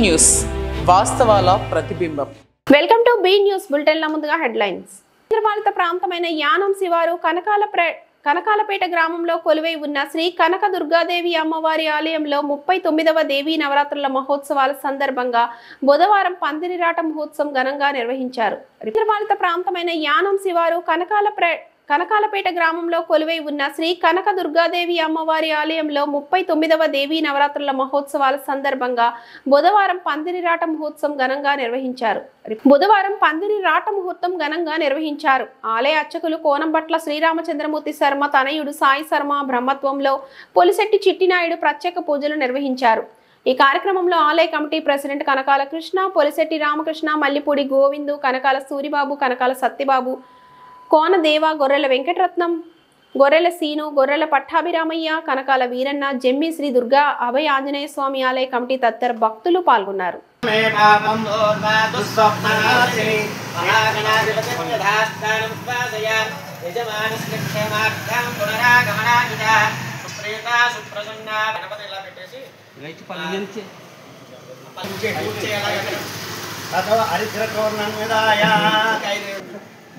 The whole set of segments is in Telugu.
న్యూస్ వాస్తవాల ప్రతిబింబం. వెల్కమ్ టు బి న్యూస్ బులెటిన్ల ముందుగా హెడ్లైన్స్. కేంద్రపాలిత ప్రాంతమైన యానం శివారు కనకాలపేట గ్రామంలో కొలువై ఉన్న శ్రీ కనక దుర్గాదేవి అమ్మవారి ఆలయంలో 39వ దేవీ నవరాత్రుల మహోత్సవాల సందర్భంగా బుధవారం పందిరిరాట మహోత్సవం ఘనంగా నిర్వహించారు. కేంద్రపాలిత ప్రాంతమైన యానం శివారు కనకాలపేట గ్రామంలో కొలువై ఉన్న శ్రీ కనక దుర్గాదేవి అమ్మవారి ఆలయంలో 39వ దేవీ నవరాత్రుల మహోత్సవాల సందర్భంగా బుధవారం పందిరిరాట మహోత్సవం ఘనంగా నిర్వహించారు. ఆలయ అర్చకులు కోనంబట్ల శ్రీరామచంద్రమూర్తి శర్మ తనయుడు సాయి శర్మ బ్రహ్మత్వంలో పొలిశెట్టి చిట్టినాయుడు ప్రత్యేక పూజలు నిర్వహించారు. ఈ కార్యక్రమంలో ఆలయ కమిటీ ప్రెసిడెంట్ కనకాల కృష్ణ, పొలిశెట్టి రామకృష్ణ, మల్లిపూడి గోవిందు, కనకాల సూరిబాబు, కనకాల సత్యబాబు, కోన దేవ, గొర్రెల వెంకటరత్నం, గొర్రెల సీను, గొర్రెల పట్టాభిరామయ్య, కనకాల వీరన్న, జమ్మి శ్రీ దుర్గా అభయ ఆంజనేయ స్వామి ఆలయ కమిటీ తదితర భక్తులు పాల్గొన్నారు.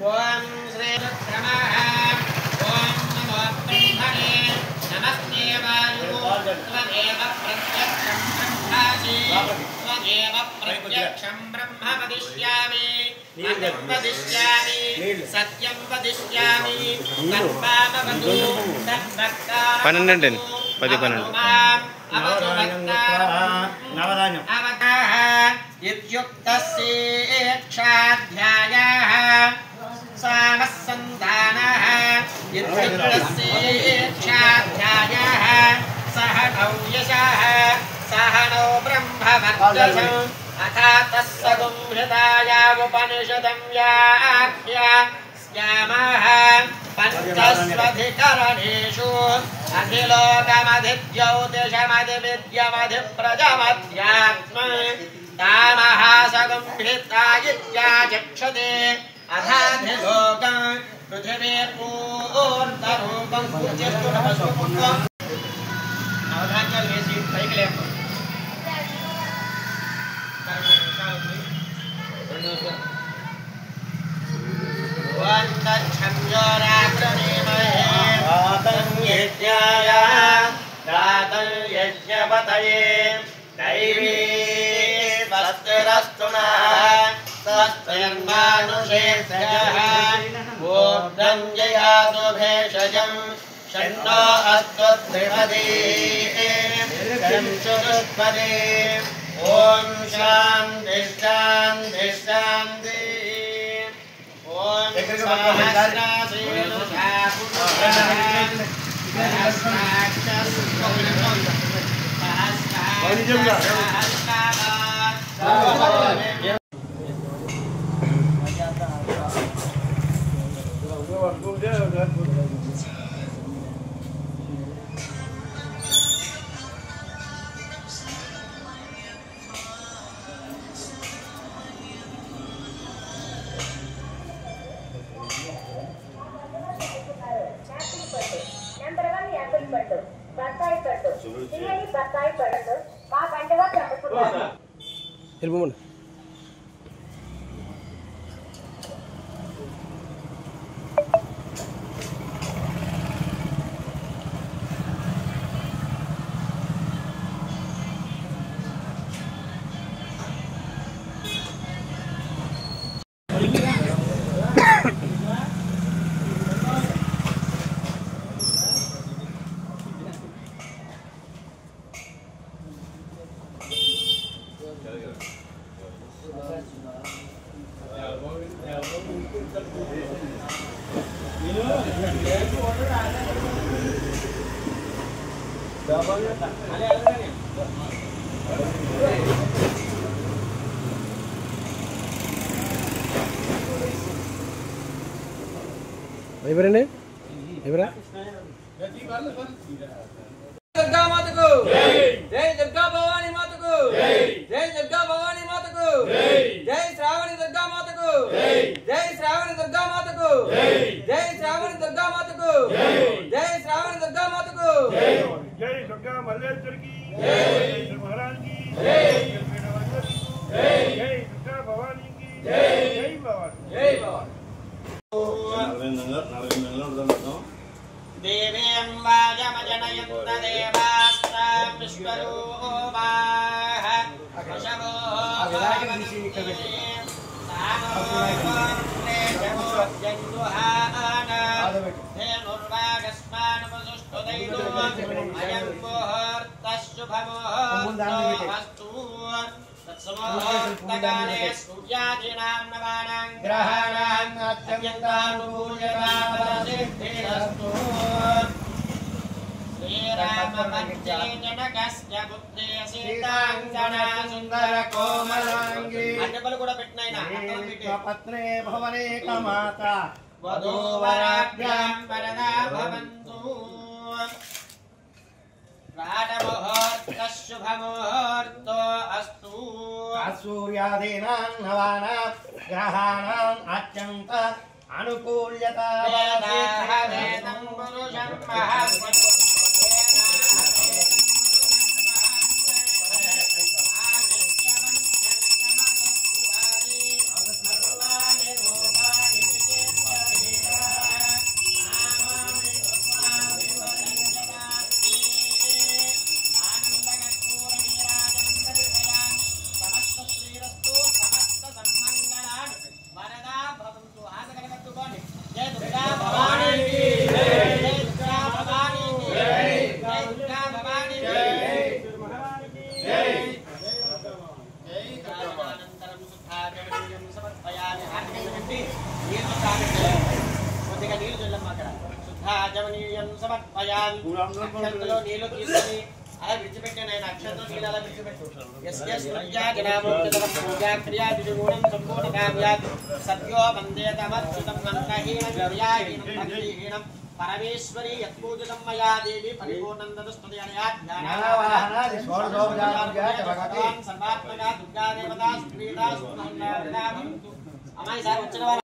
ఓం శ్రీ నమః. ఓం నమో బ్రహ్మణే. నమస్తే వాయు. త్వమేవ ప్రత్యక్షం బ్రహ్మాసి. త్వమేవ ప్రత్యక్షం బ్రహ్మ వదిష్యామి. అహం వదిష్యామి. సత్యం వదిష్యామి. తన్మామవతు. తద్భక్తారం 12 10 నవధాన్యం అవతాః ఇత్యుక్తస్యేక్షాధ్యాయః సామస్సంధానః ఇత్యుక్తస్యేక్షాధ్యాయః సహనౌ యశః సహనౌ బ్రహ్మవర్చసం అథాతస్సగుం హృదాయాముపనిషదం వ్యాఖ్యాస్యామః పంచస్వధికరణేషు అఖిలోకమధిజ్యోతిషమధివిద్యమధిప్రజమధ్యాత్మ తామహాసగం హృతాయిత్యాచక్షతే అథాధిలోకం పృథివీర్మూర్ధరూపం పూజ్యస్తు నమస్కృత్వం. నవధాన్యాలు వేసి పైకి లేపు. దైవీ వస్తిరస్తు సత్యన్మానుషేభ్యః ఊర్ధ్వం జయాతు భేషజం షణ్ణో అస్త్వద్విపదే చతుష్పదే. ఓం శాంతి శాంతి శాంతి. ఓం వెళ్ళిపోండి. ఎవరండి ఎవరా? దుర్గా మాతకు జై. దుర్గా భవానీ మాతకు జై. దుర్గా భవానీ మాతకు జై. శ్రావణి దుర్గా మాతకు జై. శ్రావణి దుర్గా మాతకు జై. శ్రావణి దుర్గా మాతకు జై. శ్రావణి దుర్గా మాతకు జై. దుర్గా మల్లేశ్వరికి జై. మహారాజ్ కి జై. तत्समोहकाले सूर्यादीनां नवानां ग्रहाणां अत्यन्तानुकूल्यतामसिद्धिरस्तु श्रीराममत्ये जनकस्य पुत्रे सीतांगना सुन्दरकोमलाङ्गी अन्यपल्लु కూడా పెట్టినైనా పత్రే భవనేకమాతా వధూవరాభ్యాం వరదా భవంతు प्राणमुहूर्तः शुभमुहूर्तो अस्तु सूर्यादीनां नवानां ग्रहाणां अत्यन्त अनुकूल्यता वेदं पुरुषं महात्मन् నీళ్ళు తీసుకొని అలా విడిచిపెట్టాను ఆయన అక్షంతో నీళ్ళు అలా విడిచిపెట్టు సత్యో వందే తమచ్యుతం మంత్రహీనం క్రియాహీనం భక్తిహీనం పరమేశ్వరి యత్పూజితం మయా దేవి పరిపూర్ణందస్తుతి అనయా సర్వాత్మగా దుర్గా దేవతా సుప్రీతా సుప్రీతా అమ్మాయి సార్ వచ్చిన వారు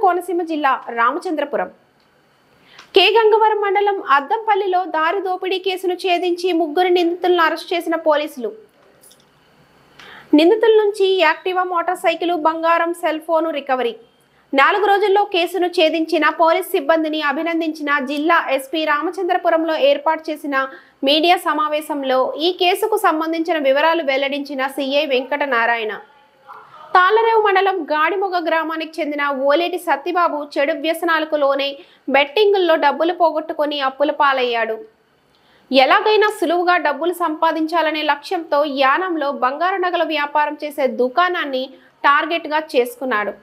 కోనసీమ జిల్లా రామచంద్రపురం కే గంగవరం మండలం అద్దంపల్లిలో దారి దోపిడీ కేసును ఛేదించి ముగ్గురు నిందితులను అరెస్ట్ చేసిన పోలీసులు. నిందితుల నుంచి యాక్టివా మోటార్ సైకిల్, బంగారం, సెల్ ఫోను రికవరీ. 4 రోజుల్లో కేసును ఛేదించిన పోలీస్ సిబ్బందిని అభినందించిన జిల్లా ఎస్పీ రామచంద్రపురంలో ఏర్పాటు చేసిన మీడియా సమావేశంలో ఈ కేసుకు సంబంధించిన వివరాలు వెల్లడించిన సిఐ వెంకటనారాయణ. తాళ్లరేవు మండలం గాడిమొగ గ్రామానికి చెందిన ఓలేటి సత్తిబాబు చెడు వ్యసనాలకు లోనే బెట్టింగుల్లో డబ్బులు పోగొట్టుకొని అప్పుల పాలయ్యాడు. ఎలాగైనా సులువుగా డబ్బులు సంపాదించాలనే లక్ష్యంతో యానంలో బంగారు నగల వ్యాపారం చేసే దుకాణాన్ని టార్గెట్గా చేసుకున్నాడు.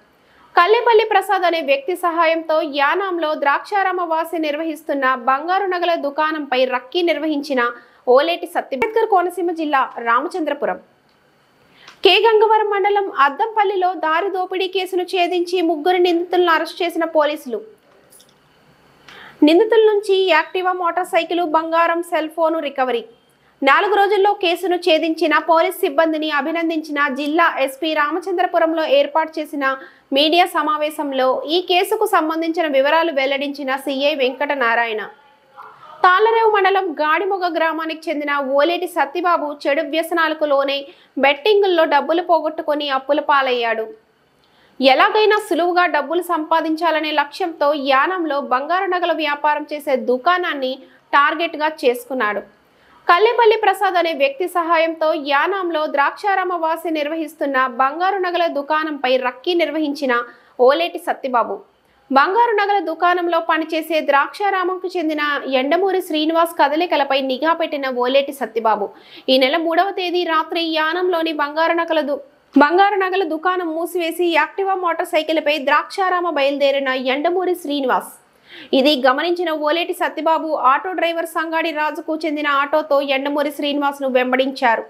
కల్లేపల్లి ప్రసాద్ అనే వ్యక్తి సహాయంతో యానంలో ద్రాక్షారామ వాసి నిర్వహిస్తున్న బంగారు నగల దుకాణంపై రక్కీ నిర్వహించిన ఓలేటి సత్తిబాబు కోనసీమ జిల్లా రామచంద్రపురం కే గంగవరం మండలం అద్దంపల్లిలో దారి దోపిడీ కేసును ఛేదించి ముగ్గురు నిందితులను అరెస్ట్ చేసిన పోలీసులు. నిందితుల నుంచి యాక్టివా మోటార్ సైకిల్, బంగారం, సెల్ ఫోను రికవరీ. 4 రోజుల్లో కేసును ఛేదించిన పోలీస్ సిబ్బందిని అభినందించిన జిల్లా ఎస్పీ రామచంద్రపురంలో ఏర్పాటు చేసిన మీడియా సమావేశంలో ఈ కేసుకు సంబంధించిన వివరాలు వెల్లడించిన సిఐ వెంకటనారాయణ. తాళ్లరేవు మండలం గాడిమొగ గ్రామానికి చెందిన ఓలేటి సత్తిబాబు చెడు వ్యసనాలకు లోనే బెట్టింగుల్లో డబ్బులు పోగొట్టుకొని అప్పుల పాలయ్యాడు. ఎలాగైనా సులువుగా డబ్బులు సంపాదించాలనే లక్ష్యంతో యానంలో బంగారు నగల వ్యాపారం చేసే దుకాణాన్ని టార్గెట్గా చేసుకున్నాడు. కల్లేపల్లి ప్రసాద్ అనే వ్యక్తి సహాయంతో యానంలో ద్రాక్షారామ వాసి నిర్వహిస్తున్న బంగారు నగల దుకాణంపై రక్కీ నిర్వహించిన ఓలేటి సత్తిబాబు. బంగారు నగల దుకాణంలో పనిచేసే ద్రాక్షారామంకు చెందిన ఎండమూరి శ్రీనివాస్ కదలికలపై నిఘా పెట్టిన ఓలేటి సత్తిబాబు ఈ నెల 3వ తేదీ రాత్రి యానంలోని బంగారు నగల దుకాణం మూసివేసి యాక్టివా మోటార్ సైకిల్పై ద్రాక్షారామ బయలుదేరిన ఎండమూరి శ్రీనివాస్. ఇది గమనించిన ఓలేటి సత్తిబాబు ఆటో డ్రైవర్ సంగాడి రాజుకు చెందిన ఆటోతో ఎండమూరి శ్రీనివాస్ను వెంబడించారు.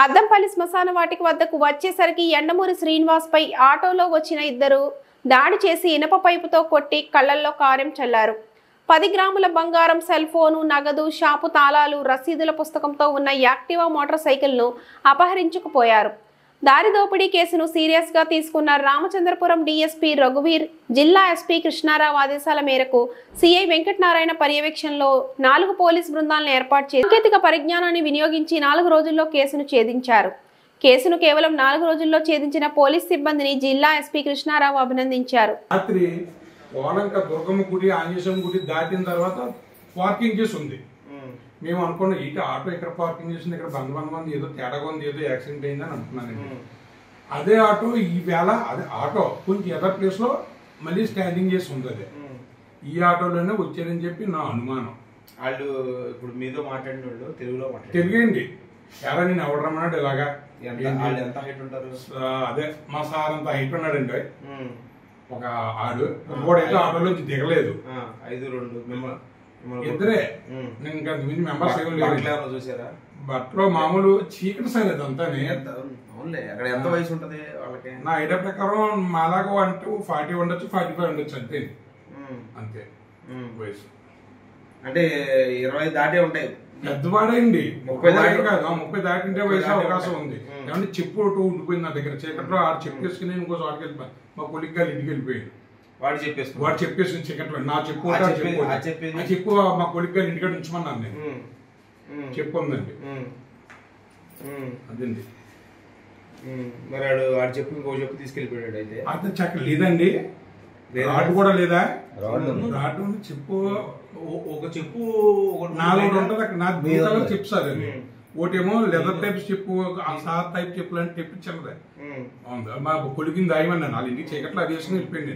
అద్దంపల్లి శ్మశాన వాటిక వద్దకు వచ్చేసరికి ఎండమూరి శ్రీనివాస్పై ఆటోలో వచ్చిన ఇద్దరు దాడి చేసి ఇనప పైపుతో కొట్టి కళ్లల్లో కారం చల్లారు. 10 గ్రాముల బంగారం, సెల్ ఫోను, నగదు, షాపు తాళాలు, రసీదుల పుస్తకంతో ఉన్న యాక్టివా మోటార్ సైకిల్ను అపహరించుకుపోయారు. దారి దోపిడీ కేసును సీరియస్ గా తీసుకున్న రామచంద్రపురం డీఎస్పీ రఘువీర్ జిల్లా ఎస్పీ కృష్ణారావు ఆదేశాల మేరకు సిఐ వెంకటనారాయణ పర్యవేక్షణలో 4 పోలీస్ బృందాలను ఏర్పాటు చేసి సాంకేతిక పరిజ్ఞానాన్ని వినియోగించి 4 రోజుల్లో కేసును ఛేదించారు. కేసును కేవలం 4 రోజుల్లో ఛేదించిన పోలీస్ సిబ్బందిని జిల్లా ఎస్పీ కృష్ణారావు అభినందించారు. రాత్రి కోలంక దుర్గమ్మ గుడి ఆంజనేయం గుడి దాటిన తర్వాత పార్కింగ్ చేసి ఉంది. మేము అనుకున్నాం ఇటు ఆటో ఇక్కడ పార్కింగ్ చేసింది, ఇక్కడ బంధు ఏదో తేడాగా ఉంది, ఏదో యాక్సిడెంట్ అయిందని అనుకున్నానండి. అదే ఆటో ఈవేళ అదే ఆటో కొంచెం ఎదర్ ప్లేస్ లో మళ్ళీ స్టాండింగ్ చేసి ఉంది. అదే ఈ ఆటోలోనే వచ్చారని చెప్పి నా అనుమానం. వాళ్ళు ఇప్పుడు మీతో మాట్లాడిన వాళ్ళు తెలుగులో తెలుగండి. ఎలా నేను ఎవరు రమ్మన్నాడు ఇలాగా ఎంత హైట్ ఉంటారు? అదే మా సార్ అంత హైట్ ఉన్నాడండి. ఒక ఆడు ఇంకోటైతే ఆటోలోంచి దిగలేదు. 5'2" ఇద్దరే. ఇంకా మెంబర్స్ చూసారా? బట్టలో మామూలు చీకటి సార్ అదంతా. అక్కడ ఎంత వయసు ఉంటది వాళ్ళకి? నా ఐడియా ప్రకారం మాలాగా 40 ఉండొచ్చు, 45 ఉండొచ్చు అంతే. అంతే వయసు. అంటే 20 దాటే ఉంటాయి. పెద్దవాడండి. 30 కాదు, 30 దాటింటే వయసు అవకాశం ఉంది. ఏమంటే చెప్పు ఉండిపోయింది నా దగ్గర. చీకట్లో ఆడు చెప్పేసుకుని ఇంకో చోటుకి వెళ్ళిపోయి మా కొలిక్ గారు ఇంటికి వెళ్ళిపోయాడు. వాడు చెప్పేసి చీకట్లో నా చెప్పు చెప్పు మా కొలిక్ గారు ఇంటికాడ ఉంచమన్నాను నేను. చెప్పు ఉందండి. అదండి. మరి వాడు చెప్పు ఇంకో చెప్పు తీసుకెళ్ళిపోయాడు. అయితే అది చక్క లేదండి. రాడ్ కూడా లేదా? రాడ్ చెప్పు ఒక చెప్పు 4 ఉంటుంది అక్కడ. నాకు బీతాలో చెప్పు సార్ అది. ఒకటేమో లెదర్ టైప్ చెప్పు, సార్ టైప్ చెప్పులు అంటే తెప్పించాను. మా కొలికింది దాయమన్నాను. వాళ్ళ ఇంటికి చీకట్లో అది వేసుకుని వెళ్ళిపోయింది.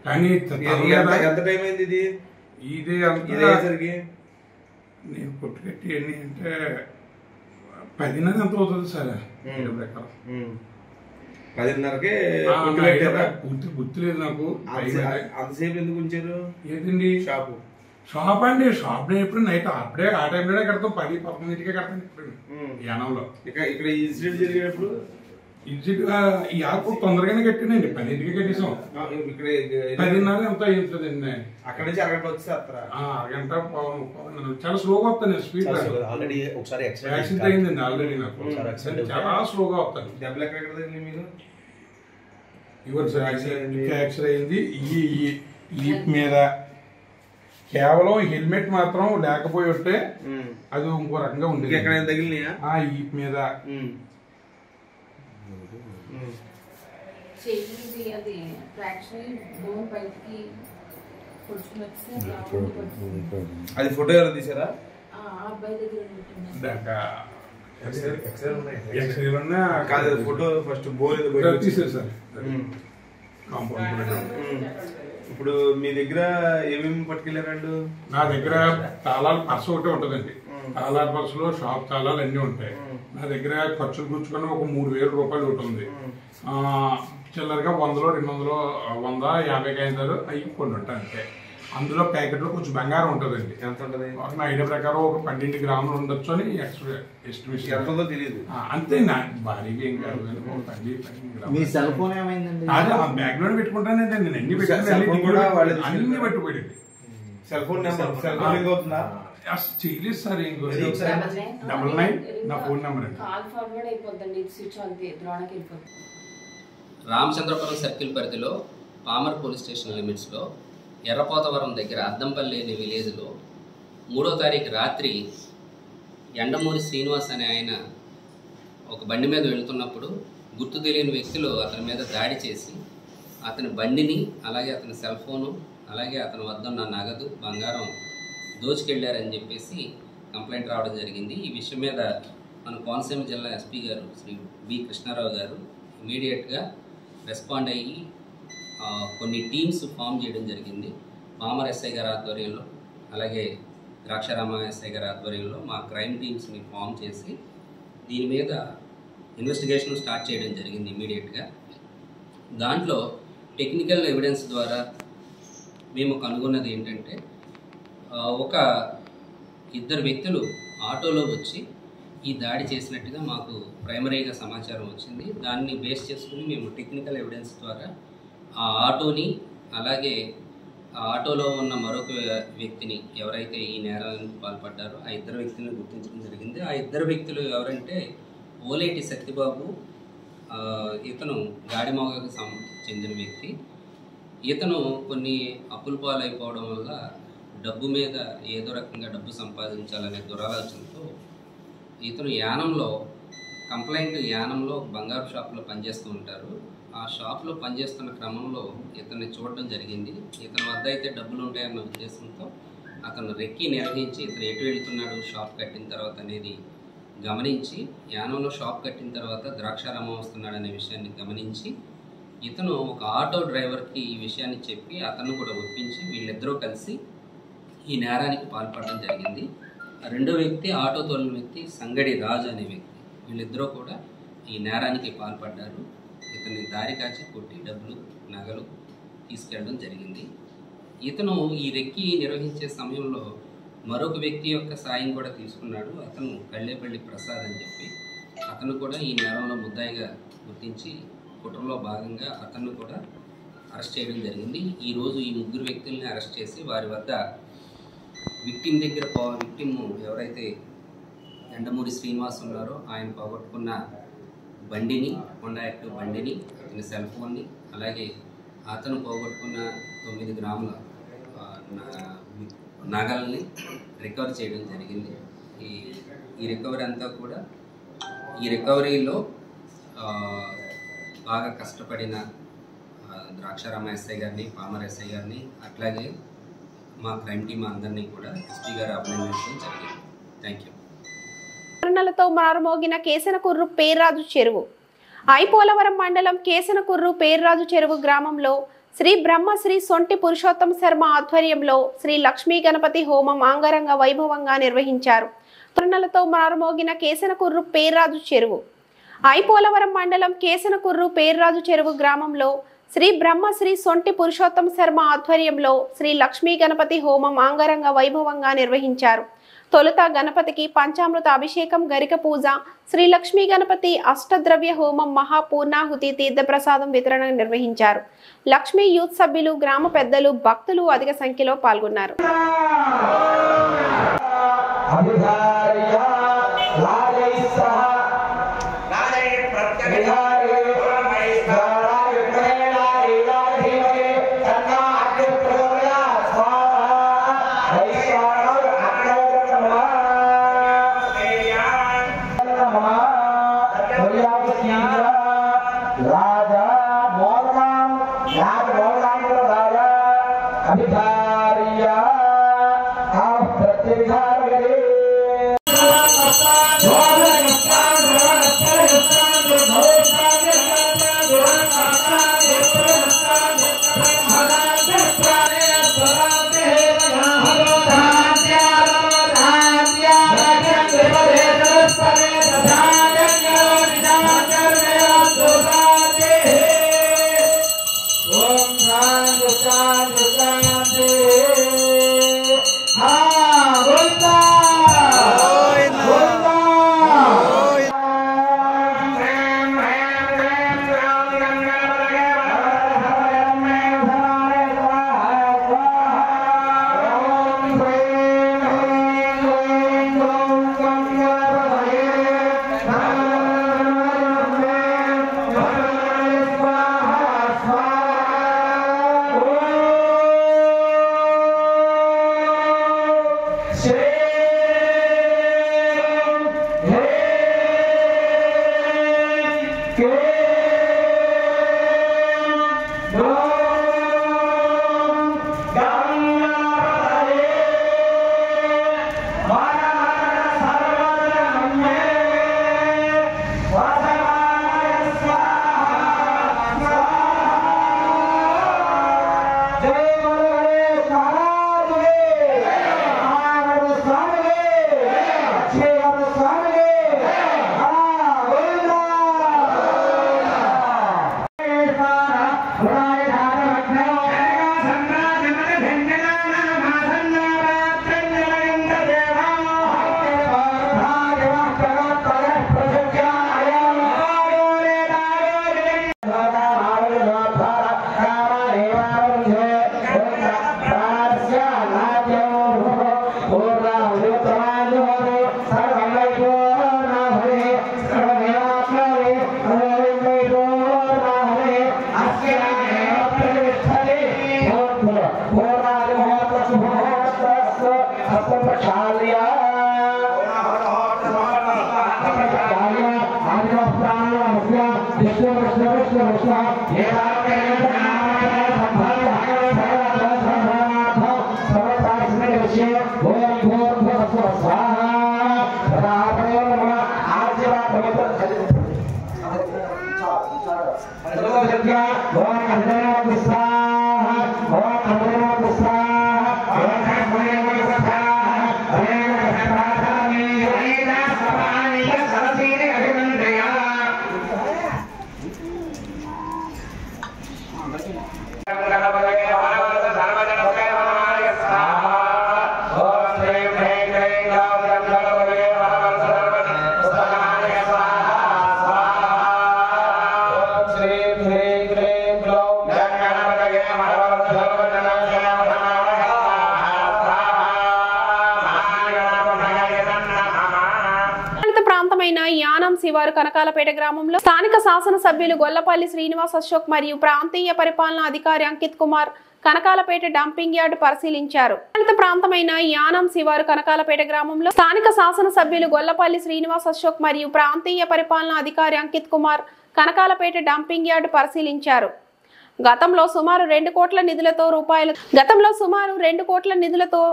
కానీ ఎంత టైం అయింది ఇది? ఇదే అంతరికి నేను కొట్టుకట్టి ఎన్ని అంటే 10:30 ఎంత అవుతుంది సార్. 10:30కి పూర్తి గుర్తులేదు నాకు. అంతసేపు ఎందుకు ఉంచారు? ఏదండి షాప్ అండి. షాప్ ఎప్పుడు నైట్ అప్పుడే ఆ టైంలోనే కడతాం. 10-11కే కడతాం. ఇప్పుడు యానంలో ఇక్కడ ఇన్సిడెంట్ జరిగేటప్పుడు ఈ ఆకు తొందరగానే కట్టినండి. 10కి కట్టేసాం. ఇక్కడ 10:30 ఎంత అయిందండి. అక్కడ నుంచి అరగంట వచ్చేస్తారా? అరగంట చాలా స్లోగా వస్తాను. స్పీడ్ యాక్సిడెంట్ అయిందండి ఆల్రెడీ నాకు. చాలా స్లోగా వస్తాను. దెబ్బలు ఎక్కడ తగిలి మీరు? యాక్సిడెంట్ అయింది ఈ మీద. కేవలం హెల్మెట్ మాత్రం లేకపోయి ఉంటే అది ఇంకో రకంగా ఉండేది. ఎక్కడ తగిలినాయా? ఈ మీద అది ఫోటో ఎవరు తీసారా? కాదు ఫోటో ఫస్ట్ బోర్ తీసేది సార్. ఇప్పుడు మీ దగ్గర ఏమేమి పట్టుకెళ్ళారండు? నా దగ్గర తాళాలు పర్సు ఒకటే ఉంటుందండి. తాళాల పర్సులో షాప్ తాళాలు అన్నీ ఉంటాయి. నా దగ్గర ఖర్చులు కూర్చుకొని ఒక 3,000 రూపాయలు ఒకటి ఉంది. చిల్లరగా 100, 200, 100, 50 అయిందారు అవి కొన్ని ఉంటాయి అంతే. అందులో ప్యాకెట్లో కొంచెం బంగారం ఉంటుందండి. ఎంత ఉంటుంది? నా ఐడియా ప్రకారం ఒక 12 గ్రాములు ఉండొచ్చు అని ఎస్టిమేషన్. ఎంతో తెలియదు అంతే. నా భారీగా ఏం కాదు కానీ ఒక 12 గ్రాములు. సెల్ ఫోన్ ఏమైందండి? అదే ఆ బ్యాగ్ లోనే పెట్టుకుంటానండి. నేను అన్ని అన్ని పెట్టుకోలేదు. సెల్ ఫోన్ నెంబర్ రింగ్ అవుతుందా? అసలు చేయలేదు సార్. ఇంకో 99 నా ఫోన్ నెంబర్ అండి. రామచంద్రపురం సర్కిల్ పరిధిలో పామర్ పోలీస్ స్టేషన్ లిమిట్స్లో ఎర్రపోతవరం దగ్గర అద్దంపల్లి అనే విలేజ్లో 3వ తారీఖు రాత్రి ఎండమూరి శ్రీనివాస్ అనే ఆయన ఒక బండి మీద వెళుతున్నప్పుడు గుర్తు తెలియని వ్యక్తులు అతని మీద దాడి చేసి అతని బండిని, అలాగే అతని సెల్ ఫోను, అలాగే అతని వద్ద ఉన్న నగదు, బంగారం దోచుకెళ్లారని చెప్పేసి కంప్లైంట్ రావడం జరిగింది. ఈ విషయం మీద మన కోనసీమ జిల్లా ఎస్పీ గారు శ్రీ బి కృష్ణారావు గారు ఇమీడియట్గా రెస్పాండ్ అయ్యి కొన్ని టీమ్స్ ఫామ్ చేయడం జరిగింది. పామర్ ఎస్ఐ గారి ఆధ్వర్యంలో, అలాగే ద్రాక్షారామ ఎస్ఐ గారి ఆధ్వర్యంలో మా క్రైమ్ టీమ్స్ని ఫామ్ చేసి దీని మీద ఇన్వెస్టిగేషన్ స్టార్ట్ చేయడం జరిగింది ఇమీడియట్గా. దాంట్లో టెక్నికల్ ఎవిడెన్స్ ద్వారా మేము కనుగొన్నది ఏంటంటే ఒక 2 వ్యక్తులు ఆటోలో వచ్చి ఈ దాడి చేసినట్టుగా మాకు ప్రైమరీగా సమాచారం వచ్చింది. దాన్ని బేస్ చేసుకుని మేము టెక్నికల్ ఎవిడెన్స్ ద్వారా ఆ ఆటోని, అలాగే ఆటోలో ఉన్న మరొక వ్యక్తిని ఎవరైతే ఈ నేరానికి పాల్పడ్డారో ఆ ఇద్దరు వ్యక్తులను గుర్తించడం జరిగింది. ఆ ఇద్దరు వ్యక్తులు ఎవరంటే ఓలేటి సత్యబాబు, ఇతను గాడిమోగకు చెందిన వ్యక్తి. ఇతను కొన్ని అప్పుల పాలైపోవడం వల్ల డబ్బు మీద ఏదో రకంగా డబ్బు సంపాదించాలనే దురాలోచనతో ఇతను యానంలో యానంలో బంగారు షాప్లో పనిచేస్తూ ఉంటారు. ఆ షాప్లో పనిచేస్తున్న క్రమంలో ఇతన్ని చూడడం జరిగింది. ఇతని వద్ద అయితే డబ్బులు ఉంటాయన్న ఉద్దేశంతో అతను రెక్కి నిర్వహించి ఇతను ఎటు వెళ్తున్నాడు షాప్ కట్టిన తర్వాత అనేది గమనించి, యానంలో షాప్ కట్టిన తర్వాత ద్రాక్షారామం వస్తున్నాడు అనే విషయాన్ని గమనించి ఇతను ఒక ఆటో డ్రైవర్కి ఈ విషయాన్ని చెప్పి అతను కూడా ఒప్పించి వీళ్ళిద్దరూ కలిసి ఈ నేరానికి పాల్పడడం జరిగింది. రెండో వ్యక్తి ఆటో తోలిన వ్యక్తి సంగడి రాజు అనే వ్యక్తి. వీళ్ళిద్దరూ కూడా ఈ నేరానికి పాల్పడ్డారు. ఇతన్ని దారి కాచి కొట్టి డబ్బులు నగలు తీసుకెళ్ళడం జరిగింది. ఇతను ఈ రెక్కి నిర్వహించే సమయంలో మరొక వ్యక్తి యొక్క సాయం కూడా తీసుకున్నాడు. అతను కళ్ళేపల్లి ప్రసాద్ అని చెప్పి అతను కూడా ఈ నేరంలో ముద్దాయిగా గుర్తించి కుట్రలో భాగంగా అతన్ని కూడా అరెస్ట్ చేయడం జరిగింది. ఈరోజు ఈ ముగ్గురు వ్యక్తుల్ని అరెస్ట్ చేసి వారి వద్ద విక్టిమ్ ఎవరైతే ఎండమూరి శ్రీనివాస్ ఉన్నారో ఆయన పోగొట్టుకున్న బండిని, హోండా యాక్టివ్ బండిని, అతని సెల్ ఫోన్ని, అలాగే అతను పోగొట్టుకున్న 9 గ్రాముల నగల్ని రికవర్ చేయడం జరిగింది. ఈ రికవరీ అంతా కూడా ఈ రికవరీలో బాగా కష్టపడిన ద్రాక్షారామ ఎస్ఐ గారిని, పామర్ ఎస్ఐ గారిని, అట్లాగే మా క్రైమ్ టీమ్ అందరినీ కూడా ఎస్పీ గారు అభినందించడం జరిగింది. Thank you. తో మారుమోగిన కేసనకుర్రు పేర్రాజు చెరువు. ఐపోలవరం మండలం కేసనకుర్రు పేర్రాజు చెరువు గ్రామంలో శ్రీ బ్రహ్మశ్రీ సొంటి పురుషోత్తమ శర్మ ఆధ్వర్యంలో శ్రీ లక్ష్మీ గణపతి హోమం అంగరంగ వైభవంగా నిర్వహించారు. తో మారుమోగిన కేసనకుర్రు పేర్రాజు చెరువు. ఐపోలవరం మండలం కేసనకుర్రు పేర్రాజు చెరువు గ్రామంలో శ్రీ బ్రహ్మశ్రీ సొంటి పురుషోత్తమ శర్మ ఆధ్వర్యంలో శ్రీ లక్ష్మీ గణపతి హోమం అంగరంగ వైభవంగా నిర్వహించారు. తొలుత గణపతికి పంచామృత అభిషేకం, గరిక పూజ, శ్రీ లక్ష్మీ గణపతి అష్టద్రవ్య హోమం, మహాపూర్ణాహుతి, తీర్థప్రసాదం వితరణ నిర్వహించారు. లక్ష్మీ యూత్ సభ్యులు, గ్రామ పెద్దలు, భక్తులు అధిక సంఖ్యలో పాల్గొన్నారు. యానం శివారు కనకాలపేట గ్రామంలో స్థానిక శాసనసభ్యులు గొల్లపల్లి శ్రీనివాస్ అశోక్ మరియు ప్రాంతీయ పరిపాలనా అధికారి అంకిత్ కుమార్ కనకాలపేట డంపింగ్ యార్డ్ పరిశీలించారు. ప్రాంతమైన యానం శివారు కనకాలపేట గ్రామంలో స్థానిక శాసనసభ్యులు గొల్లపల్లి శ్రీనివాస్ అశోక్ మరియు ప్రాంతీయ పరిపాలనా అధికారి అంకిత్ కుమార్ కనకాలపేట డంపింగ్ యార్డ్ పరిశీలించారు. గతంలో సుమారు 2 కోట్ల నిధులతో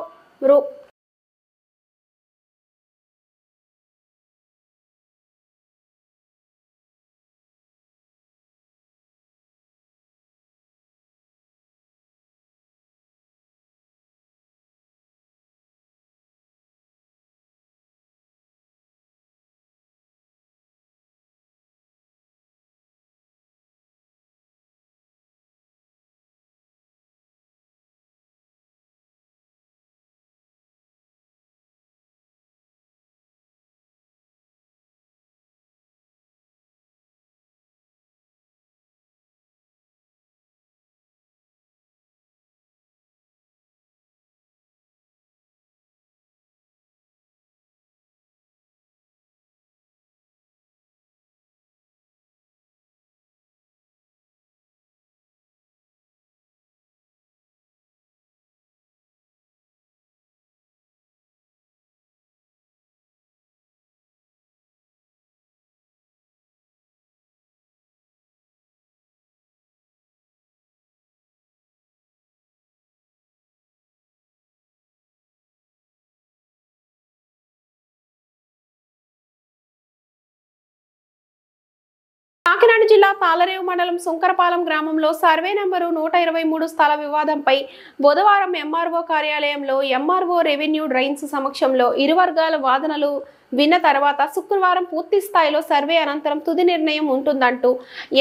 కాకినాడ జిల్లా తాళరేవు మండలం సుంకరపాలెం గ్రామంలో సర్వే నంబరు 123 స్థల వివాదంపై బుధవారం ఎంఆర్ఓ కార్యాలయంలో ఎంఆర్ఓ రెవెన్యూ డ్రైన్స్ సమక్షంలో ఇరు వర్గాల వాదనలు విన్న తర్వాత శుక్రవారం పూర్తి స్థాయిలో సర్వే అనంతరం తుది నిర్ణయం ఉంటుందంటూ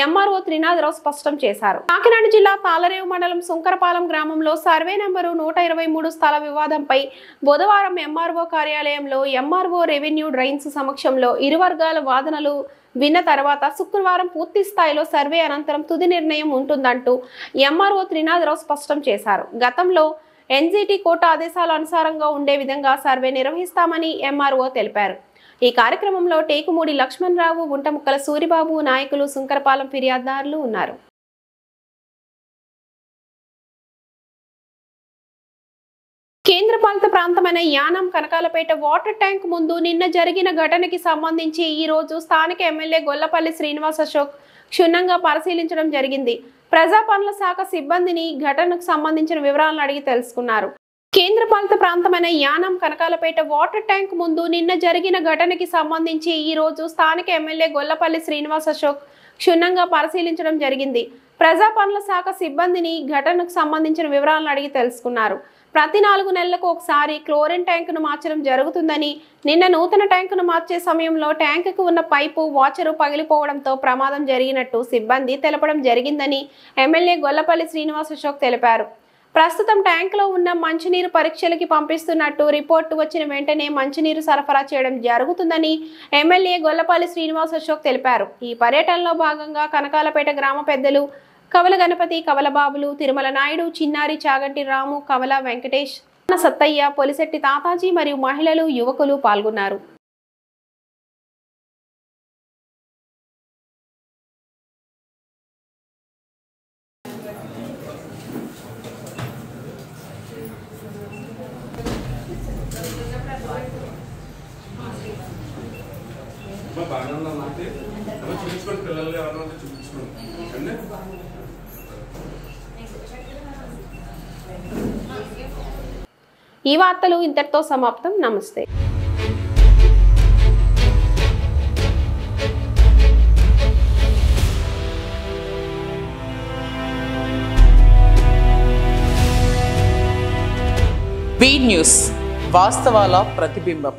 ఎంఆర్ఓ త్రినాథరావు స్పష్టం చేశారు. కాకినాడ జిల్లా తాళరేవు మండలం సుంకరపాలెం గ్రామంలో సర్వే నంబరు 123 స్థల వివాదంపై బుధవారం ఎంఆర్ఓ కార్యాలయంలో ఎంఆర్ఓ రెవెన్యూ డ్రైన్స్ సమక్షంలో ఇరు వర్గాల వాదనలు విన్న తర్వాత శుక్రవారం పూర్తి స్థాయిలో సర్వే అనంతరం తుది నిర్ణయం ఉంటుందంటూ ఎంఆర్ఓ త్రినాథరావు స్పష్టం చేశారు. గతంలో ఎన్జిటి కోర్టు ఆదేశాల అనుసారంగా ఉండే విధంగా సర్వే నిర్వహిస్తామని ఎంఆర్ఓ తెలిపారు. ఈ కార్యక్రమంలో టేకుమూడి లక్ష్మణరావు, గుంటముక్కల సూరిబాబు, నాయకులు, సుంకరపాలెం ఫిర్యాదుదారులు ఉన్నారు. కేంద్రపాలిత ప్రాంతమైన యానం కనకాలపేట వాటర్ ట్యాంక్ ముందు నిన్న జరిగిన ఘటనకి సంబంధించి ఈ రోజు స్థానిక ఎమ్మెల్యే గొల్లపల్లి శ్రీనివాస్ అశోక్ క్షుణ్ణంగా పరిశీలించడం జరిగింది. ప్రజాపాలన శాఖ సిబ్బందిని ఘటనకు సంబంధించిన వివరాలను అడిగి తెలుసుకున్నారు. కేంద్రపాలిత ప్రాంతమైన యానం కనకాలపేట వాటర్ ట్యాంక్ ముందు నిన్న జరిగిన ఘటనకి సంబంధించి ఈ రోజు స్థానిక ఎమ్మెల్యే గొల్లపల్లి శ్రీనివాస్ అశోక్ క్షుణ్ణంగా పరిశీలించడం జరిగింది. ప్రజాపాలన శాఖ సిబ్బందిని ఘటనకు సంబంధించిన వివరాలను అడిగి తెలుసుకున్నారు. ప్రతి 4 నెలలకు ఒకసారి క్లోరిన్ ట్యాంకును మార్చడం జరుగుతుందని, నిన్న నూతన ట్యాంకును మార్చే సమయంలో ట్యాంకుకు ఉన్న పైపు వాచరు పగిలిపోవడంతో ప్రమాదం జరిగినట్టు సిబ్బంది తెలపడం జరిగిందని ఎమ్మెల్యే గొల్లపల్లి శ్రీనివాస్ అశోక్ తెలిపారు. ప్రస్తుతం ట్యాంకులో ఉన్న మంచినీరు పరీక్షలకి పంపిస్తున్నట్టు రిపోర్టు వచ్చిన వెంటనే మంచినీరు సరఫరా చేయడం జరుగుతుందని ఎమ్మెల్యే గొల్లపల్లి శ్రీనివాస్ అశోక్ తెలిపారు. ఈ పర్యటనలో భాగంగా కనకాలపేట గ్రామ పెద్దలు కవల గణపతి, కవల బాబులు, తిరుమల నాయుడు, చిన్నారి, చాగంటి రాము, కవల వెంకటేష్, సత్తయ్య, పొలిశెట్టి తాతాజీ మరియు మహిళలు, యువకులు పాల్గొన్నారు. బాగా చూపించుకోండి, పిల్లలు ఎవరైనా చూపించుకోండి. ఈ వార్తలు ఇంతటితో సమాప్తం. నమస్తే. వి న్యూస్ వాస్తవాల ప్రతిబింబం.